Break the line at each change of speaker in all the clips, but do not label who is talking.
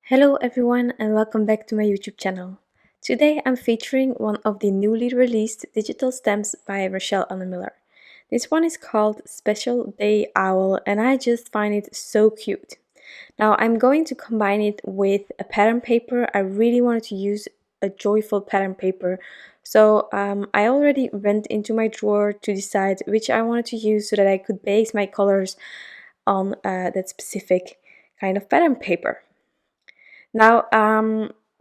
Hello everyone and welcome back to my YouTube channel. Today I'm featuring one of the newly released digital stamps by Rachelle Anne Miller. This one is called Special Day Owl and I just find it so cute. Now I'm going to combine it with a pattern paper. I really wanted to use a joyful pattern paper. So I already went into my drawer to decide which I wanted to use so that I could base my colors on that specific kind of pattern paper. Now,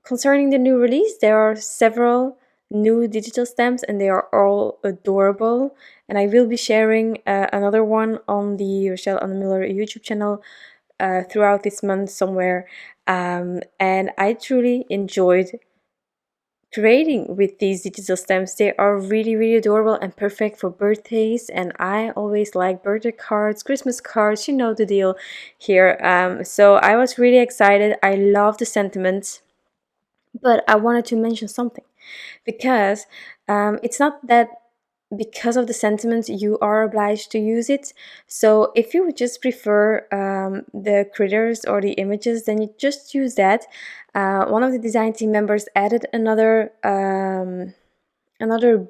concerning the new release, there are several new digital stamps and they are all adorable. And I will be sharing another one on the Rachelle Anne Miller YouTube channel throughout this month somewhere. And I truly enjoyed creating with these digital stamps. They are really adorable and perfect for birthdays, and I always like birthday cards, Christmas cards, you know the deal here. So I was really excited. I love the sentiments, but I wanted to mention something because it's not that because of the sentiments you are obliged to use it. So if you would just prefer the critters or the images, then you just use that. One of the design team members added another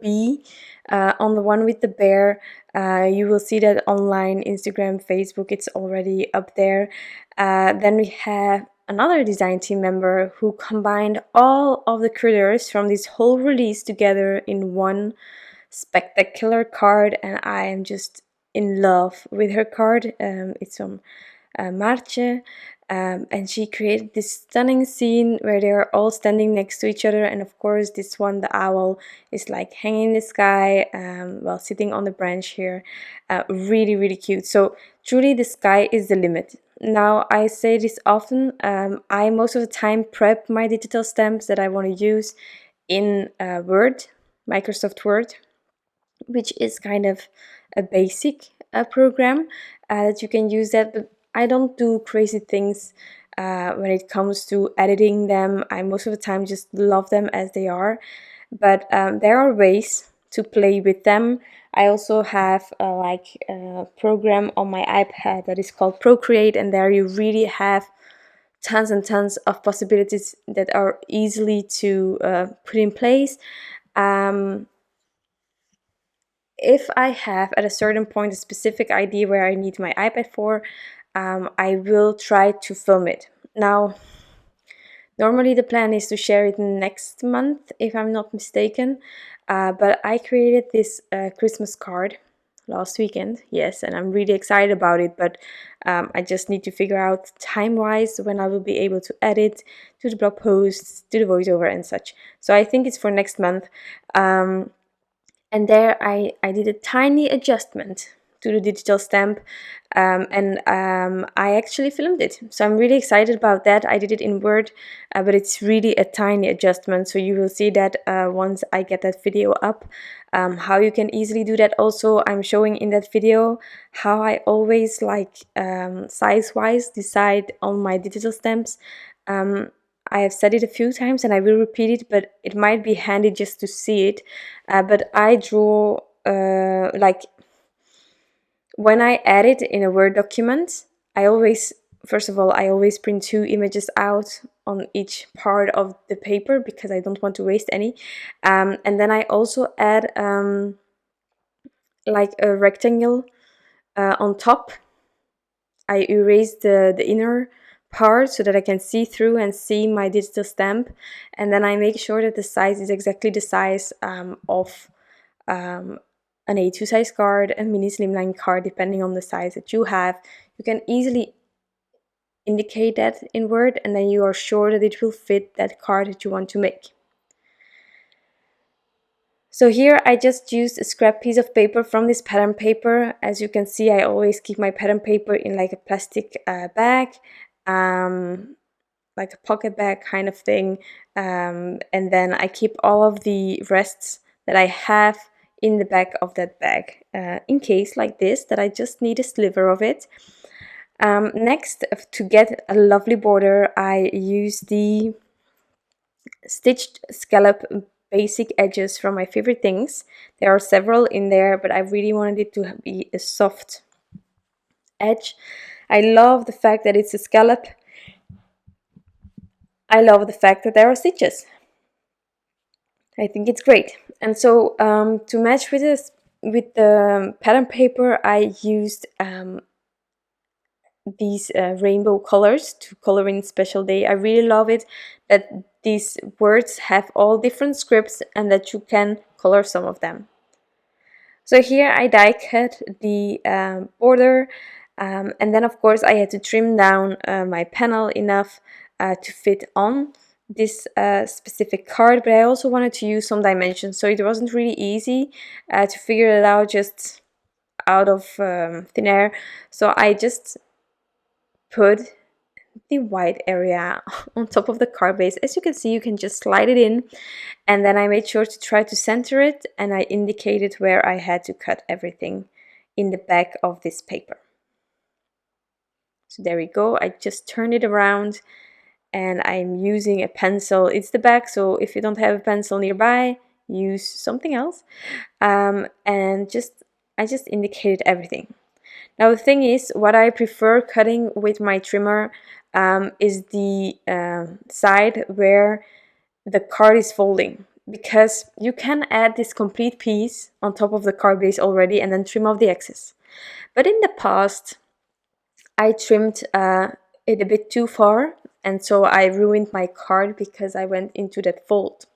bee on the one with the bear. You will see that online, Instagram, Facebook, it's already up there. Then we have another design team member who combined all of the critters from this whole release together in one spectacular card, and I am just in love with her card. It's from Maartje, and she created this stunning scene where they are all standing next to each other, and of course this one, the owl, is like hanging in the sky while sitting on the branch here. Really cute. So truly the sky is the limit. Now I say this often, I most of the time prep my digital stamps that I want to use in Word, Microsoft Word, which is kind of a basic program that you can use that, but I don't do crazy things when it comes to editing them. I most of the time just love them as they are, but there are ways to play with them. I also have a program on my iPad that is called Procreate, and there you really have tons and tons of possibilities that are easily to put in place. If I have at a certain point a specific idea where I need my iPad for, I will try to film it. Now, normally the plan is to share it next month, if I'm not mistaken, but I created this Christmas card last weekend, yes, and I'm really excited about it, but I just need to figure out time-wise when I will be able to edit, do the blog posts, do the voiceover and such. So I think it's for next month. And there I did a tiny adjustment to the digital stamp, and I actually filmed it. So I'm really excited about that. I did it in Word, but it's really a tiny adjustment. So you will see that once I get that video up, how you can easily do that. Also, I'm showing in that video how I always size-wise decide on my digital stamps. I have said it a few times and I will repeat it, but it might be handy just to see it. But I draw, when I edit in a Word document, first of all, I always print two images out on each part of the paper because I don't want to waste any. And then I also add like a rectangle on top. I erase the inner part so that I can see through and see my digital stamp, and then I make sure that the size is exactly the size of an A2 size card, a mini slimline card, depending on the size that you have. You can easily indicate that in Word, and then you are sure that it will fit that card that you want to make. So here I just used a scrap piece of paper from this pattern paper. As you can see, I always keep my pattern paper in like a plastic bag, like a pocket bag kind of thing, and then I keep all of the rests that I have in the back of that bag, in case like this, that I just need a sliver of it. Next, to get a lovely border, I use the stitched scallop basic edges from My Favorite Things. There are several in there, but I really wanted it to be a soft edge. I love the fact that it's a scallop I love the fact that there are stitches. I think it's great. And so to match with this, with the pattern paper, I used these rainbow colors to color in Special Day. I really love it that these words have all different scripts and that you can color some of them. So here I die cut the border, and then of course I had to trim down my panel enough to fit on this specific card, but I also wanted to use some dimensions, so it wasn't really easy to figure it out just out of thin air. So I just put the white area on top of the card base. As you can see, you can just slide it in, and then I made sure to try to center it, and I indicated where I had to cut everything in the back of this paper. So there we go. I just turned it around, and I'm using a pencil. It's the back, so if you don't have a pencil nearby, use something else. And I just indicated everything. Now the thing is, what I prefer cutting with my trimmer is the side where the card is folding, because you can add this complete piece on top of the card base already and then trim off the excess. But in the past, I trimmed it a bit too far, and so I ruined my card because I went into that fold.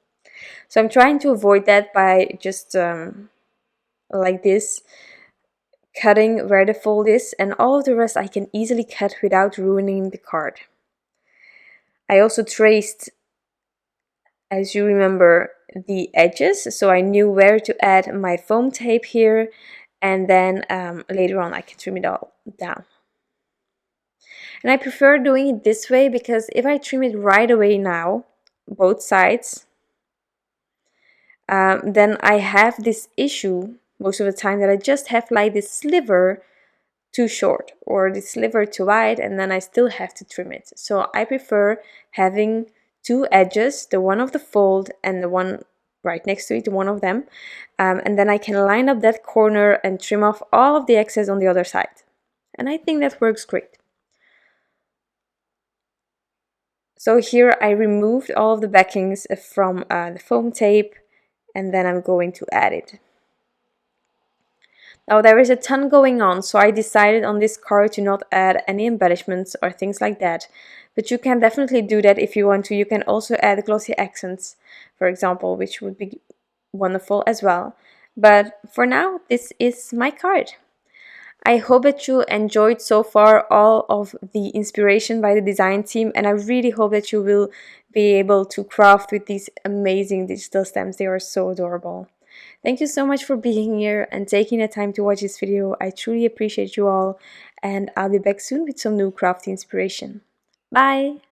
So I'm trying to avoid that by just like this, cutting where the fold is, and all of the rest I can easily cut without ruining the card. I also traced, as you remember, the edges, so I knew where to add my foam tape here, and then later on I can trim it all down. And I prefer doing it this way because if I trim it right away now, both sides, then I have this issue most of the time that I just have like this sliver too short or the sliver too wide, and then I still have to trim it. So I prefer having two edges, the one of the fold and the one right next to it, one of them, and then I can line up that corner and trim off all of the excess on the other side. And I think that works great. So here I removed all of the backings from the foam tape, and then I'm going to add it. Now there is a ton going on, so I decided on this card to not add any embellishments or things like that. But you can definitely do that if you want to. You can also add glossy accents, for example, which would be wonderful as well. But for now, this is my card. I hope that you enjoyed so far all of the inspiration by the design team, and I really hope that you will be able to craft with these amazing digital stamps. They are so adorable. Thank you so much for being here and taking the time to watch this video. I truly appreciate you all, and I'll be back soon with some new crafty inspiration. Bye!